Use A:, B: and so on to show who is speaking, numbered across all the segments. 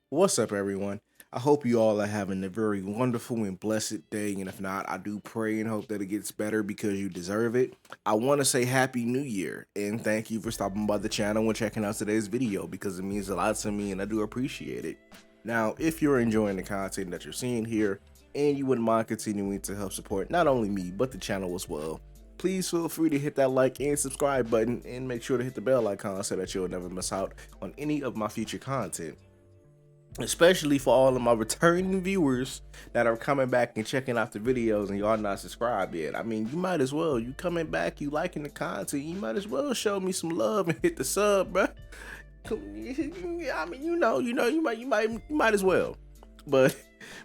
A: What's up, everyone? I hope you all are having a very wonderful and blessed day. And if not, I do pray and hope that it gets better because you deserve it. I want to say Happy New Year and thank you for stopping by the channel and checking out today's video because it means a lot to me and I do appreciate it. Now, if you're enjoying the content that you're seeing here and you wouldn't mind continuing to help support not only me but the channel as well, please feel free to hit that like and subscribe button and make sure to hit the bell icon so that you'll never miss out on any of my future content, especially for all of my returning viewers that are coming back and checking out the videos and y'all not subscribed yet. I mean, you might as well. You coming back, you liking the content, you might as well show me some love and hit the sub, bro. I mean, you might as well. But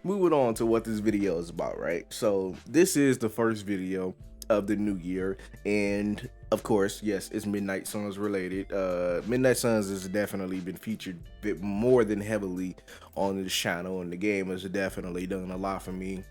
A: moving on to what this video is about, right? So this is the first video of the new year, and of course, yes, it's Midnight Suns related. Midnight Suns has definitely been featured a bit more than heavily on this channel, and the game has definitely done a lot for me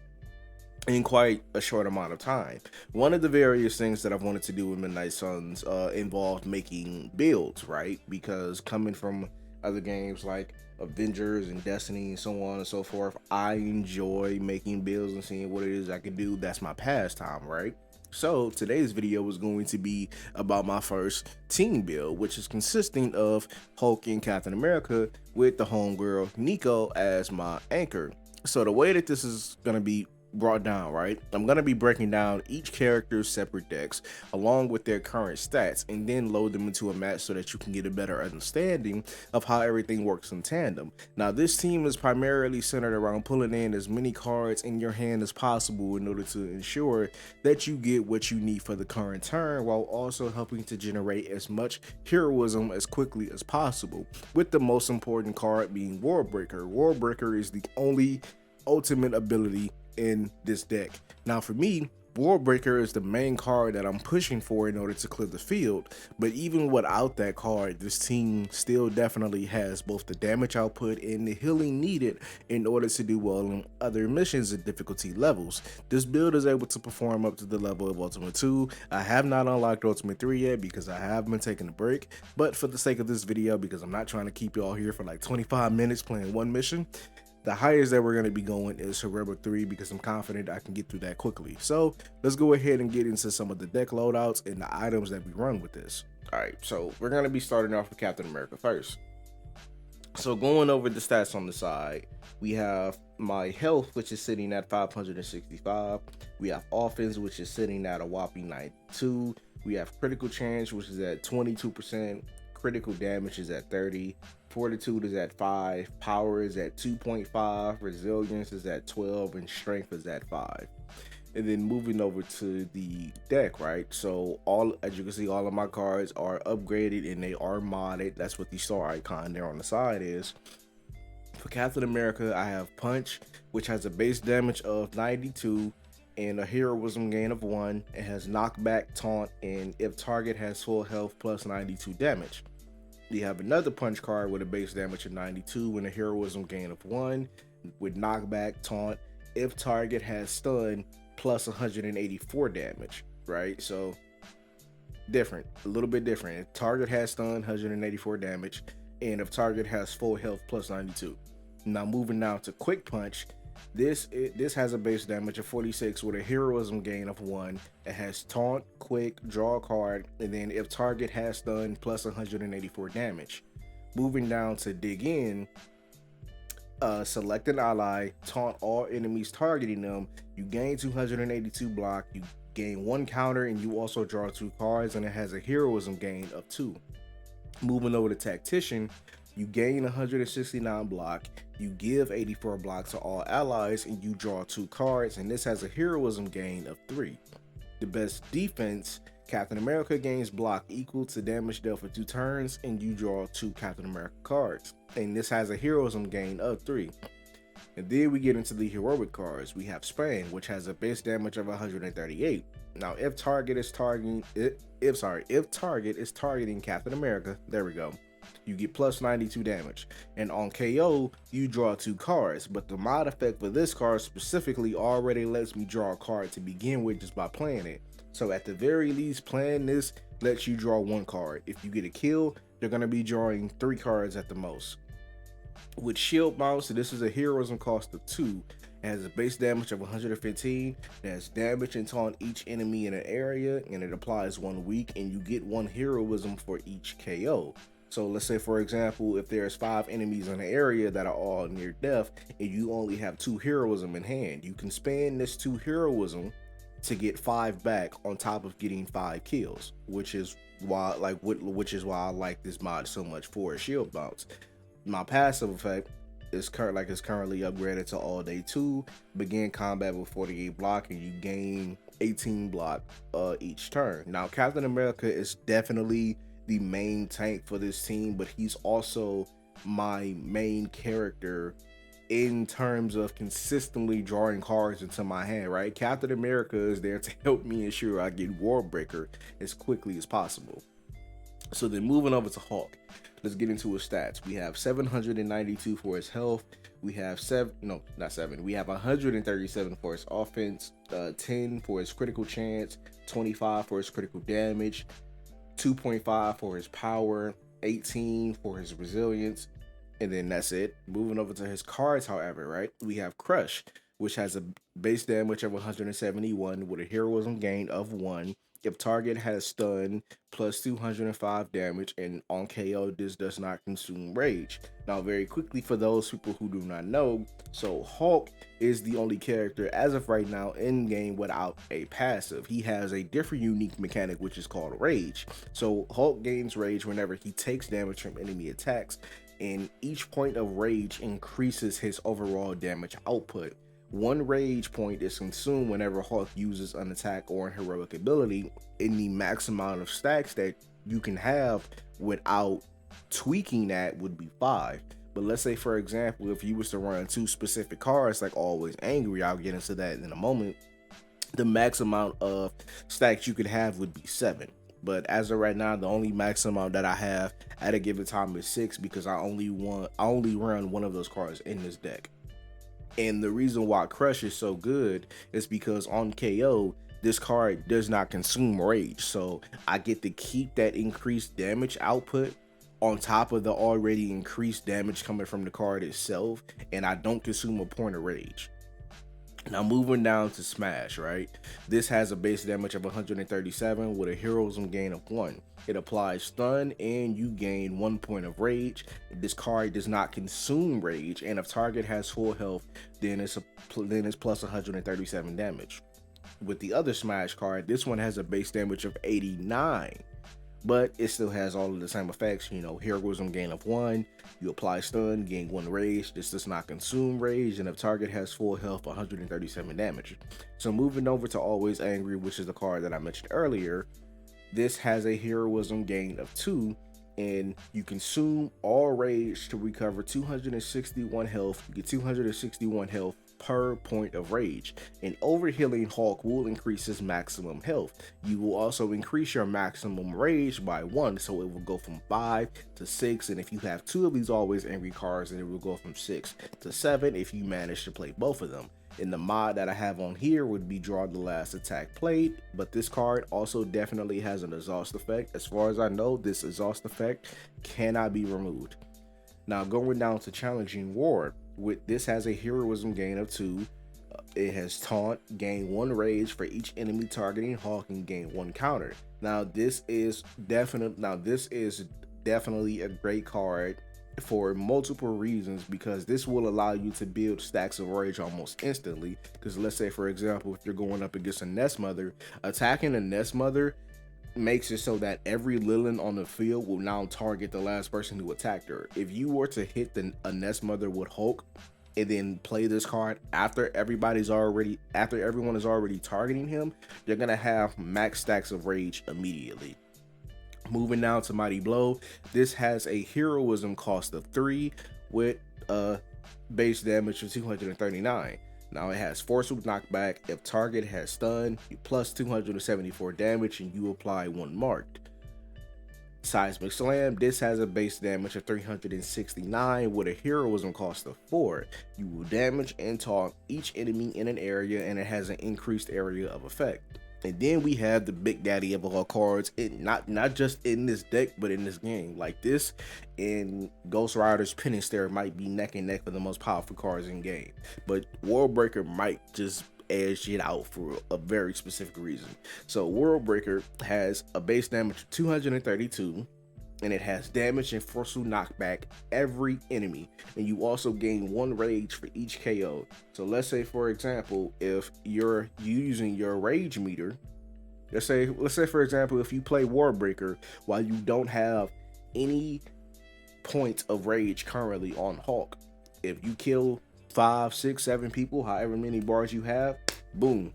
A: in quite a short amount of time. One of the various things that I've wanted to do with Midnight Suns involved making builds, right? Because coming from other games like Avengers and Destiny and so on and so forth, I enjoy making builds and seeing what it is I can do. That's my pastime, right? So today's video is going to be about my first team build, which is consisting of Hulk and Captain America with the homegirl Nico as my anchor. So the way that this is going to be brought down, right? I'm going to be breaking down each character's separate decks along with their current stats and then load them into a match so that you can get a better understanding of how everything works in tandem. Now, this team is primarily centered around pulling in as many cards in your hand as possible in order to ensure that you get what you need for the current turn, while also helping to generate as much heroism as quickly as possible, with the most important card being Warbreaker. Warbreaker is the only ultimate ability in this deck. Now for me, Warbreaker is the main card that I'm pushing for in order to clear the field, but even without that card, this team still definitely has both the damage output and the healing needed in order to do well on other missions and difficulty levels. This build is able to perform up to the level of Ultimate 2. I have not unlocked Ultimate 3 yet because I have been taking a break, but for the sake of this video, because I'm not trying to keep y'all here for like 25 minutes playing one mission, the highest that we're going to be going is Heroic 3 because I'm confident I can get through that quickly. So let's go ahead and get into some of the deck loadouts and the items that we run with this. Alright, so we're going to be starting off with Captain America first. So going over the stats on the side, we have my health, which is sitting at 565. We have offense, which is sitting at a whopping 92. We have critical chance, which is at 22%. Critical damage is at 30. Fortitude is at 5. Power is at 2.5. Resilience is at 12. And strength is at 5. And then moving over to the deck, right? So as you can see, all of my cards are upgraded and they are modded. That's what the star icon there on the side is. For Captain America, I have Punch, which has a base damage of 92 and a heroism gain of 1. It has knockback, taunt, and if target has full health plus 92 damage. You have another Punch card with a base damage of 92 and a heroism gain of 1 with knockback, taunt, if target has stun plus 184 damage, right? So different, a little bit different. If target has stun, 184 damage, and if target has full health plus 92. Now moving now to Quick Punch. This has a base damage of 46 with a heroism gain of 1. It has taunt, quick, draw a card, and then if target has stun plus 184 damage. Moving down to Dig In, select an ally, taunt all enemies targeting them. You gain 282 block, you gain 1 counter, and you also draw 2 cards, and it has a heroism gain of 2. Moving over to Tactician, you gain 169 block, you give 84 block to all allies, and you draw 2 cards, and this has a heroism gain of 3. The best defense, Captain America gains block equal to damage dealt for 2 turns, and you draw 2 Captain America cards, and this has a heroism gain of 3. And then we get into the heroic cards. We have Span, which has a base damage of 138. Now, if target is targeting Captain America, there we go, you get plus 92 damage, and on KO you draw 2 cards, but the mod effect for this card specifically already lets me draw a card to begin with just by playing it. So at the very least, playing this lets you draw 1 card. If you get a kill, you're going to be drawing 3 cards at the most. With shield mounts, this is a heroism cost of 2. It has a base damage of 115. It has damage and taunt each enemy in an area, and it applies 1 week, and you get 1 heroism for each KO. So let's say, for example, if there's 5 enemies in an area that are all near death, and you only have 2 heroism in hand, you can spend this 2 heroism to get 5 back on top of getting 5 kills, which is why I like this mod so much for shield mounts. My passive effect is currently upgraded to all day 2. Begin combat with 48 block, and you gain 18 block each turn. Now, Captain America is definitely the main tank for this team, but he's also my main character in terms of consistently drawing cards into my hand, right? Captain America is there to help me ensure I get Warbreaker as quickly as possible. So then moving over to Hulk, let's get into his stats. We have 792 for his health. We have we have 137 for his offense, 10 for his critical chance, 25 for his critical damage, 2.5 for his power, 18 for his resilience, and then that's it. Moving over to his cards, however, right? We have Crush, which has a base damage of 171 with a heroism gain of 1. If target has stun, plus 205 damage, and on KO, this does not consume rage. Now, very quickly, for those people who do not know, so Hulk is the only character as of right now in game without a passive. He has a different unique mechanic, which is called rage. So Hulk gains rage whenever he takes damage from enemy attacks, and each point of rage increases his overall damage output. 1 rage point is consumed whenever Hulk uses an attack or an heroic ability, and the max amount of stacks that you can have without tweaking that would be 5. But let's say, for example, if you was to run 2 specific cards like Always Angry, I'll get into that in a moment, the max amount of stacks you could have would be 7. But as of right now, the only max amount that I have at a given time is 6, because I only run one of those cards in this deck. And the reason why Crush is so good is because on KO, this card does not consume rage. So I get to keep that increased damage output on top of the already increased damage coming from the card itself, and I don't consume a point of rage. Now moving down to Smash, right? This has a base damage of 137 with a heroism gain of 1. It applies stun and you gain 1 point of rage. This card does not consume rage, and if target has full health, then it's plus 137 damage. With the other Smash card, this one has a base damage of 89. But it still has all of the same effects, heroism gain of 1, you apply stun, gain 1 rage, this does not consume rage, and if target has full health, 137 damage. So moving over to Always Angry, which is the card that I mentioned earlier, this has a heroism gain of 2, and you consume all rage to recover 261 health, you get 261 health per point of rage. And overhealing Hulk will increase his maximum health. You will also increase your maximum rage by 1, so it will go from 5 to 6, and if you have 2 of these Always Angry cards, then it will go from 6 to 7 if you manage to play both of them. And the mod that I have on here would be Draw the Last Attack Played, but this card also definitely has an exhaust effect. As far as I know, this exhaust effect cannot be removed. Now going down to Challenging War, with this has a heroism gain of 2. It has taunt, gain 1 rage for each enemy targeting Hulk, and gain 1 counter. Now this is definitely a great card for multiple reasons, because this will allow you to build stacks of rage almost instantly. Because let's say, for example, if you're going up against a Nest Mother, attacking a Nest Mother makes it so that every Lilin on the field will now target the last person who attacked her. If you were to hit a Nest Mother with Hulk and then play this card after everyone is already targeting him, you're gonna have max stacks of rage immediately. Moving now to Mighty Blow, this has a heroism cost of 3 with a base damage of 239. Now it has forceful knockback. If target has stun, you plus 274 damage and you apply 1 marked. Seismic Slam, this has a base damage of 369 with a heroism cost of 4. You will damage and taunt each enemy in an area, and it has an increased area of effect. And then we have the big daddy of all cards, not just in this deck, but in this game. Like this in Ghost Rider's Penance there might be neck and neck for the most powerful cards in game. But World Breaker might just edge it out for a very specific reason. So World Breaker has a base damage of 232, and it has damage and forceful knockback every enemy, and you also gain 1 rage for each KO. So let's say, for example, if you're using your rage meter, let's say for example, if you play Warbreaker while you don't have any points of rage currently on Hulk, if you kill 5, 6, 7 people, however many bars you have, boom,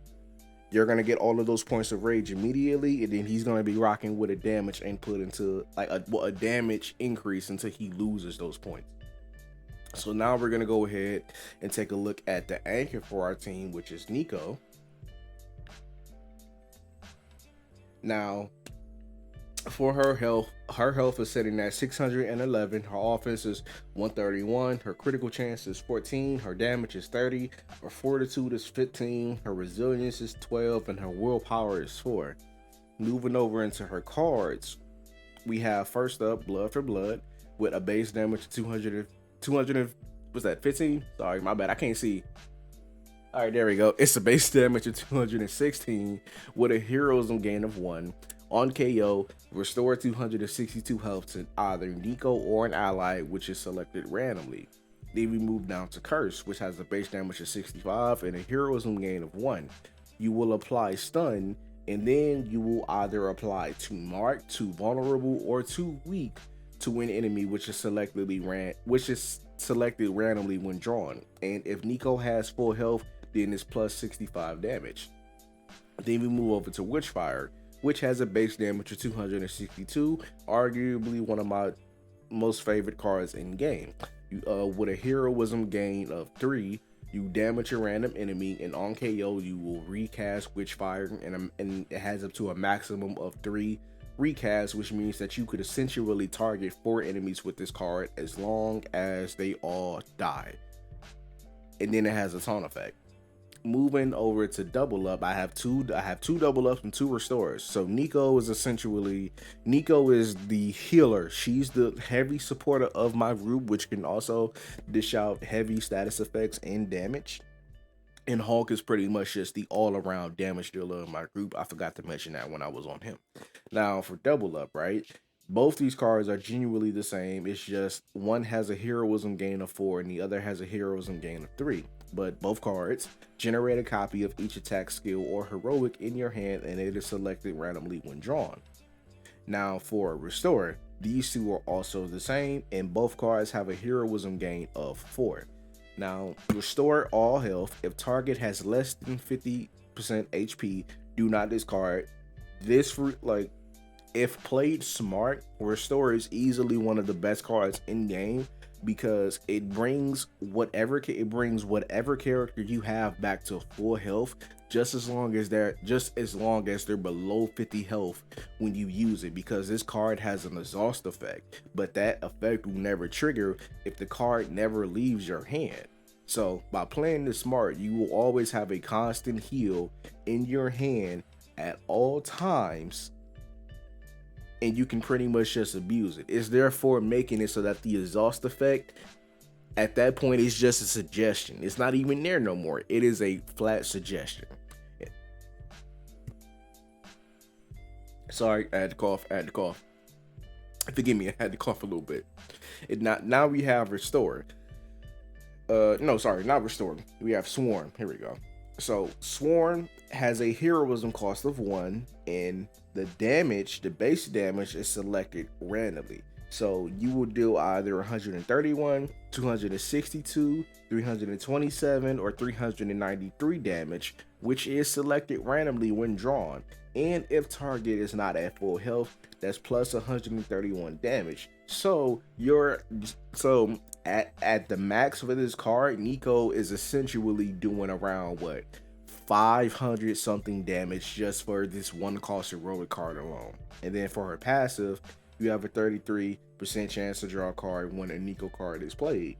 A: you're gonna get all of those points of rage immediately, and then he's gonna be rocking with a damage input into like a damage increase until he loses those points. So now we're gonna go ahead and take a look at the anchor for our team, which is Nico. Now, for her health is sitting at 611. Her offense is 131. Her critical chance is 14. Her damage is 30. Her fortitude is 15. Her resilience is 12, and her willpower is 4. Moving over into her cards, we have first up Blood for Blood with a base damage of 200. What's that? 15? Sorry, my bad. I can't see. All right, there we go. It's a base damage of 216 with a heroism gain of 1. On KO, restore 262 health to either Nico or an ally, which is selected randomly. Then we move down to Curse, which has a base damage of 65 and a heroism gain of 1. You will apply stun, and then you will either apply to mark, to vulnerable, or to weak to an enemy, which is selected randomly when drawn. And if Nico has full health, then it's plus 65 damage. Then we move over to Witchfire, which has a base damage of 262, arguably one of my most favorite cards in game. With a heroism gain of 3, you damage a random enemy, and on KO you will recast Witchfire, and it has up to a maximum of 3 recasts, which means that you could essentially target 4 enemies with this card as long as they all die. And then it has a taunt effect. Moving over to double up, I have two double ups and 2 restores. So Nico is the healer. She's the heavy supporter of my group, which can also dish out heavy status effects and damage. And Hulk is pretty much just the all-around damage dealer in my group. I forgot to mention that when I was on him. Now for double up, right? Both these cards are genuinely the same. It's just one has a heroism gain of 4 and the other has a heroism gain of 3. But both cards generate a copy of each attack skill or heroic in your hand, and it is selected randomly when drawn. Now for Restore, these two are also the same, and both cards have a heroism gain of 4. Now, Restore all health. If target has less than 50% HP, do not discard. This, if played smart, Restore is easily one of the best cards in game, because it brings whatever character you have back to full health, just as long as they're below 50 health when you use it, because this card has an exhaust effect, but that effect will never trigger if the card never leaves your hand. So by playing this smart, you will always have a constant heal in your hand at all times, and you can pretty much just abuse it. It's therefore making it so that the exhaust effect at that point is just a suggestion. It's not even there no more. It is a flat suggestion. Sorry, I had to cough. Forgive me, I had to cough a little bit. Now we have Restore. No, sorry, not Restore. We have Swarm. Here we go. So Swarm has a heroism cost of 1, and the base damage is selected randomly. So you will deal either 131, 262, 327, or 393 damage, which is selected randomly when drawn. And if target is not at full health, that's plus 131 damage. So at the max for this card, Nico is essentially doing around 500 something damage just for this one cost heroic card alone. And then for her passive, you have a 33% chance to draw a card when a Nico card is played.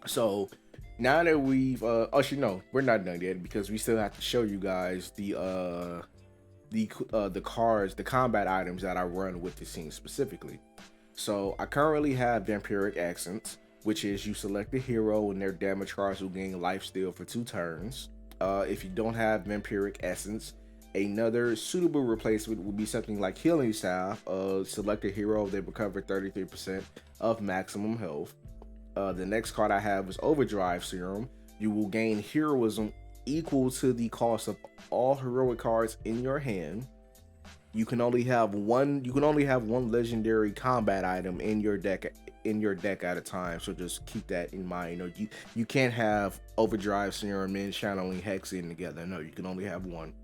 A: So now that we've we're not done yet, because we still have to show you guys the the cards, the combat items that I run with the scene specifically. So I currently have Vampiric Accents, which is you select a hero and their damage cards will gain life steal for 2 turns. If you don't have Vampiric Essence, another suitable replacement would be something like Healing Salve. Select a hero, they recover 33% of maximum health. The next card I have is Overdrive Serum. You will gain heroism equal to the cost of all heroic cards in your hand. You can only have one legendary combat item in your deck at a time. So just keep that in mind. You can't have Overdrive Serum and Channeling Hex in together. No, you can only have one.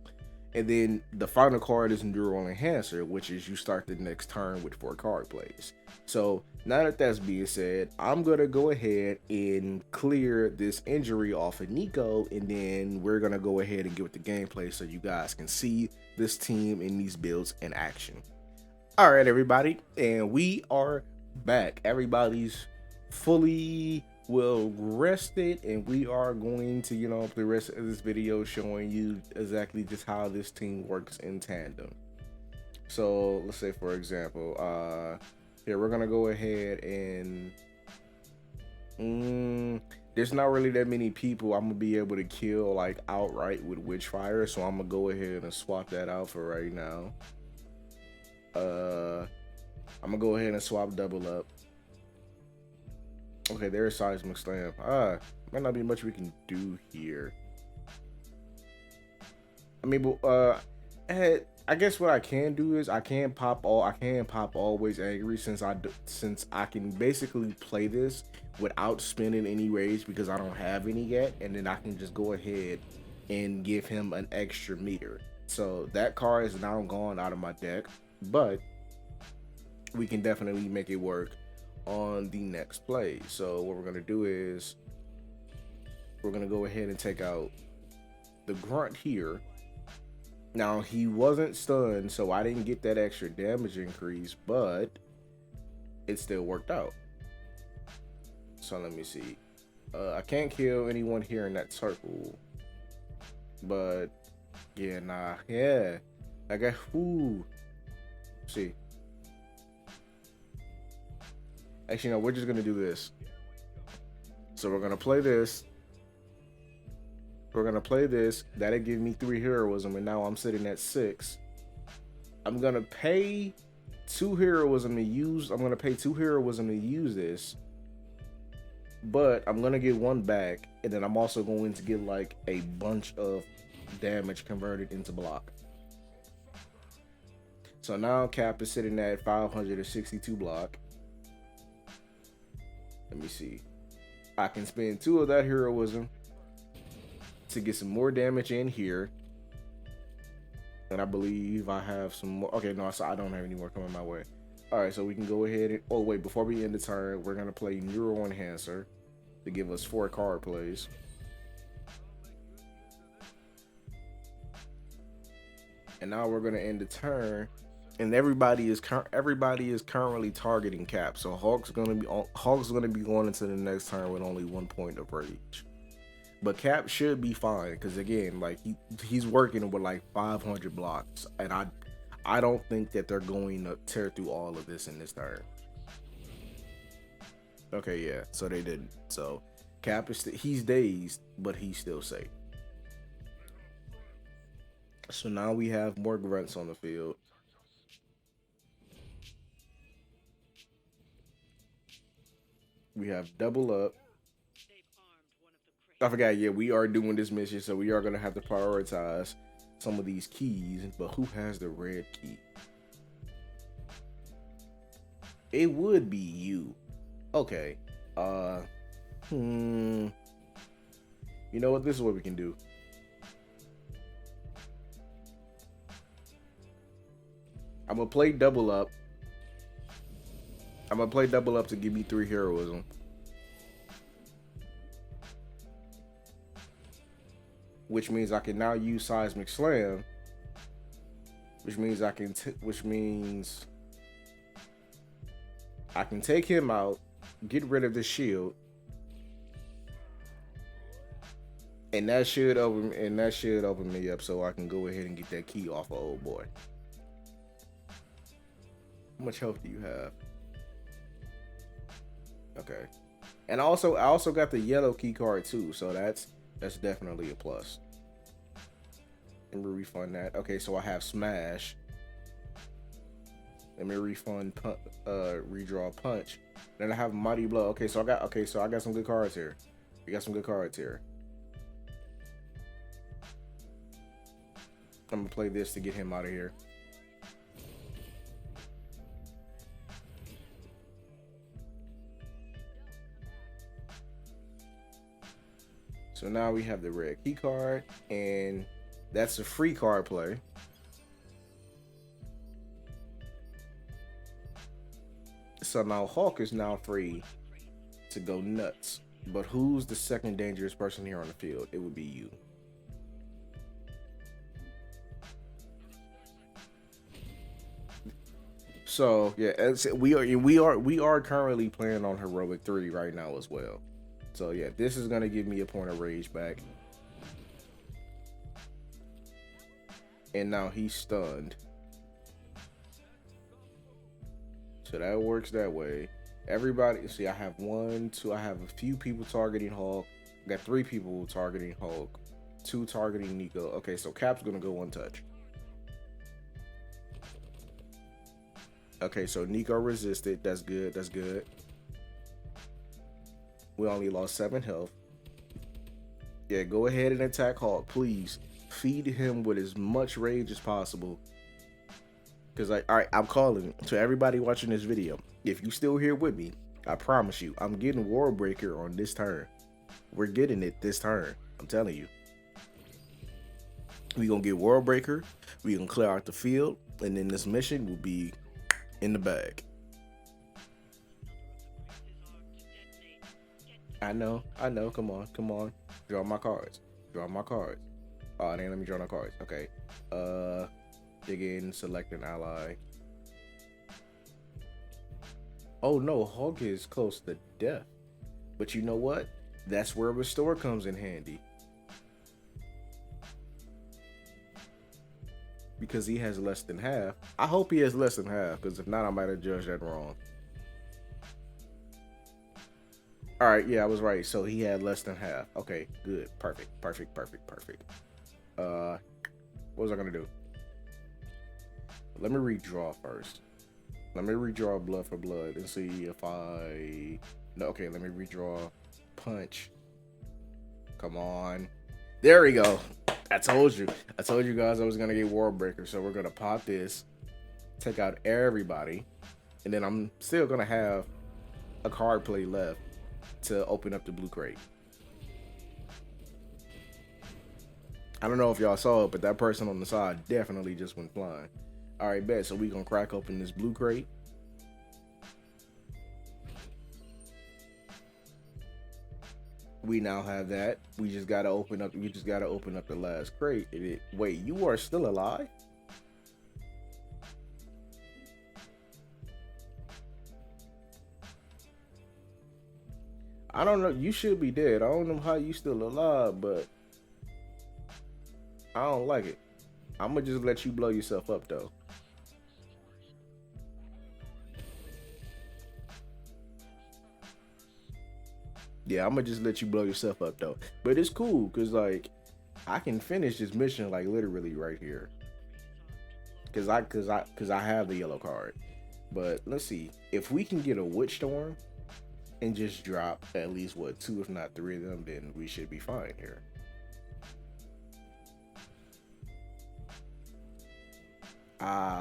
A: And then the final card is Neural Enhancer, which is you start the next turn with 4 card plays. So now that that's being said, I'm going to go ahead and clear this injury off of Nico, and then we're going to go ahead and get with the gameplay so you guys can see this team in these builds in action. All right, everybody, and we are back. Everybody's fully well rested, and we are going to the rest of this video showing you exactly just how this team works in tandem. So let's say, for example, here we're gonna go ahead and there's not really that many people I'm gonna be able to kill like outright with Witchfire, so I'm gonna go ahead and swap that out for right now. I'm gonna go ahead and swap Double Up. Okay, there's Seismic Slam. Might not be much we can do here. I mean, but I guess what I can do is I can pop Always Angry, since I can basically play this without spending any rage because I don't have any yet, and then I can just go ahead and give him an extra meter. So that card is now gone out of my deck, but we can definitely make it work on the next play. So what we're gonna do is we're gonna go ahead and take out the Grunt here. Now he wasn't stunned, so I didn't get that extra damage increase, but it still worked out. So let me see. I can't kill anyone here in that circle, but yeah, I got see. Actually, no, we're just gonna do this. So we're gonna play this. That'll give me 3 heroism, and now I'm sitting at 6. I'm gonna pay 2 heroism to use. I'm gonna pay 2 heroism to use this, but I'm gonna get 1 back, and then I'm also going to get like a bunch of damage converted into block. So now Cap is sitting at 562 block. Let me see. I can spend 2 of that heroism to get some more damage in here. And I believe I have some more. Okay, no, so I don't have any more coming my way. All right, so we can go ahead and... Oh, wait, before we end the turn, we're going to play Neural Enhancer to give us 4 card plays. And now we're going to end the turn. And everybody is currently targeting Cap. So Hulk's gonna be going into the next turn with only 1 point of rage. But Cap should be fine because again, like he's working with like 500 blocks, and I don't think that they're going to tear through all of this in this turn. Okay, yeah, so they didn't. So Cap is he's dazed, but he's still safe. So now we have more grunts on the field. We have Double Up. I forgot, yeah, we are doing this mission, so we are going to have to prioritize some of these keys, but who has the red key? It would be you. Okay. You know what? This is what we can do. I'm going to play Double Up. I'm going to play Double Up to give me 3 heroism. Which means I can now use Seismic Slam. Which means I can take him out, get rid of the shield. And that should open me up so I can go ahead and get that key off of old boy. How much health do you have? Okay. And I also got the yellow key card too, so that's definitely a plus. Let me refund that. Okay, so I have smash. Let me redraw punch. Then I have mighty blow. Okay, so I got some good cards here. We got some good cards here. I'm gonna play this to get him out of here. So now we have the red key card, and that's a free card play. So now Hawk is now free to go nuts. But who's the second dangerous person here on the field? It would be you. So yeah, we are currently playing on heroic 3 right now as well. So yeah, this is gonna give me a point of rage back. And now he's stunned. So that works that way. Everybody, see, I have I have a few people targeting Hulk. I got 3 people targeting Hulk, 2 targeting Nico. Okay, so Cap's gonna go untouched. Okay, so Nico resisted. That's good. That's good. We only lost 7 health. Yeah, go ahead and attack Hulk, please. Feed him with as much rage as possible. Because, alright, I'm calling to everybody watching this video. If you still here with me, I promise you, I'm getting World Breaker on this turn. We're getting it this turn. I'm telling you. We gonna get World Breaker. We gonna clear out the field. And then this mission will be in the bag. I know. Come on. Draw my cards. Oh, then let me draw my cards. Okay. Dig in, select an ally. Oh no, Hog is close to death. But you know what? That's where Restore comes in handy. Because he has less than half. I hope he has less than half, because if not, I might have judged that wrong. Alright, yeah, I was right. So he had less than half. Okay, good. Perfect. What was I gonna do? Let me redraw first. Let me redraw blood for blood and see if no, okay, let me redraw punch. Come on. There we go. I told you guys I was gonna get World Breaker. So we're gonna pop this, take out everybody, and then I'm still gonna have a card play left to open up the blue crate. I don't know if y'all saw it, but that person on the side definitely just went flying. All right, bet. So we gonna crack open this blue crate. We now have that. We just gotta open up. We just gotta open up the last crate. Wait, you are still alive? I don't know. You should be dead. I don't know how you still alive, but I don't like it. I'm gonna just let you blow yourself up though. Yeah, I'm gonna just let you blow yourself up though. But it's cool because like I can finish this mission like literally right here. Cause I have the yellow card. But let's see if we can get a Witch Storm and just drop at least what 2 if not 3 of them, then we should be fine here.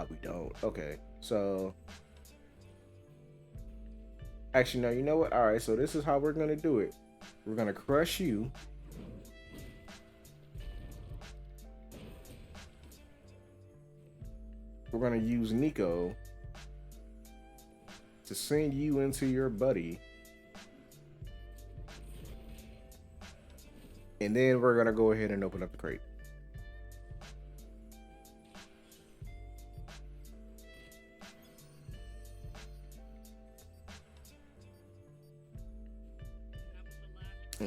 A: We don't. Okay, so actually, no, you know what? All right, so this is how we're gonna do it. We're gonna crush you. We're gonna use Nico to send you into your buddy. And then we're gonna go ahead and open up the crate.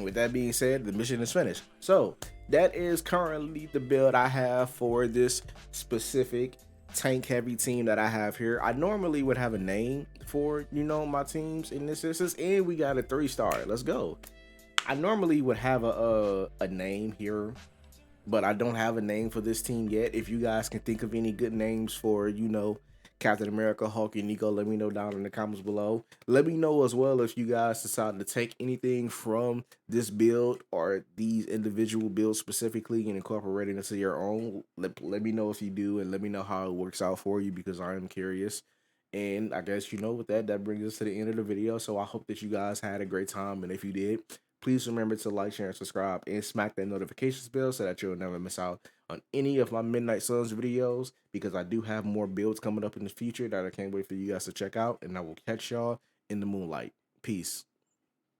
A: with that being said, the mission is finished. So that is currently the build I have for this specific tank heavy team that I have here. I normally would have a name for, you know, my teams in this instance, and we got a 3-star. Let's go. I normally would have a name here, but I don't have a name for this team yet. If you guys can think of any good names for, you know, Captain America, Hulk, and Nico, let me know down in the comments below. Let me know as well if you guys decide to take anything from this build or these individual builds specifically and incorporate it into your own. Let me know if you do, and let me know how it works out for you, because I am curious. And I guess, you know, with that, that brings us to the end of the video. So I hope that you guys had a great time. And if you did, please remember to like, share, and subscribe, and smack that notifications bell so that you'll never miss out on any of my Midnight Suns videos, because I do have more builds coming up in the future that I can't wait for you guys to check out. And I will catch y'all in the moonlight. Peace.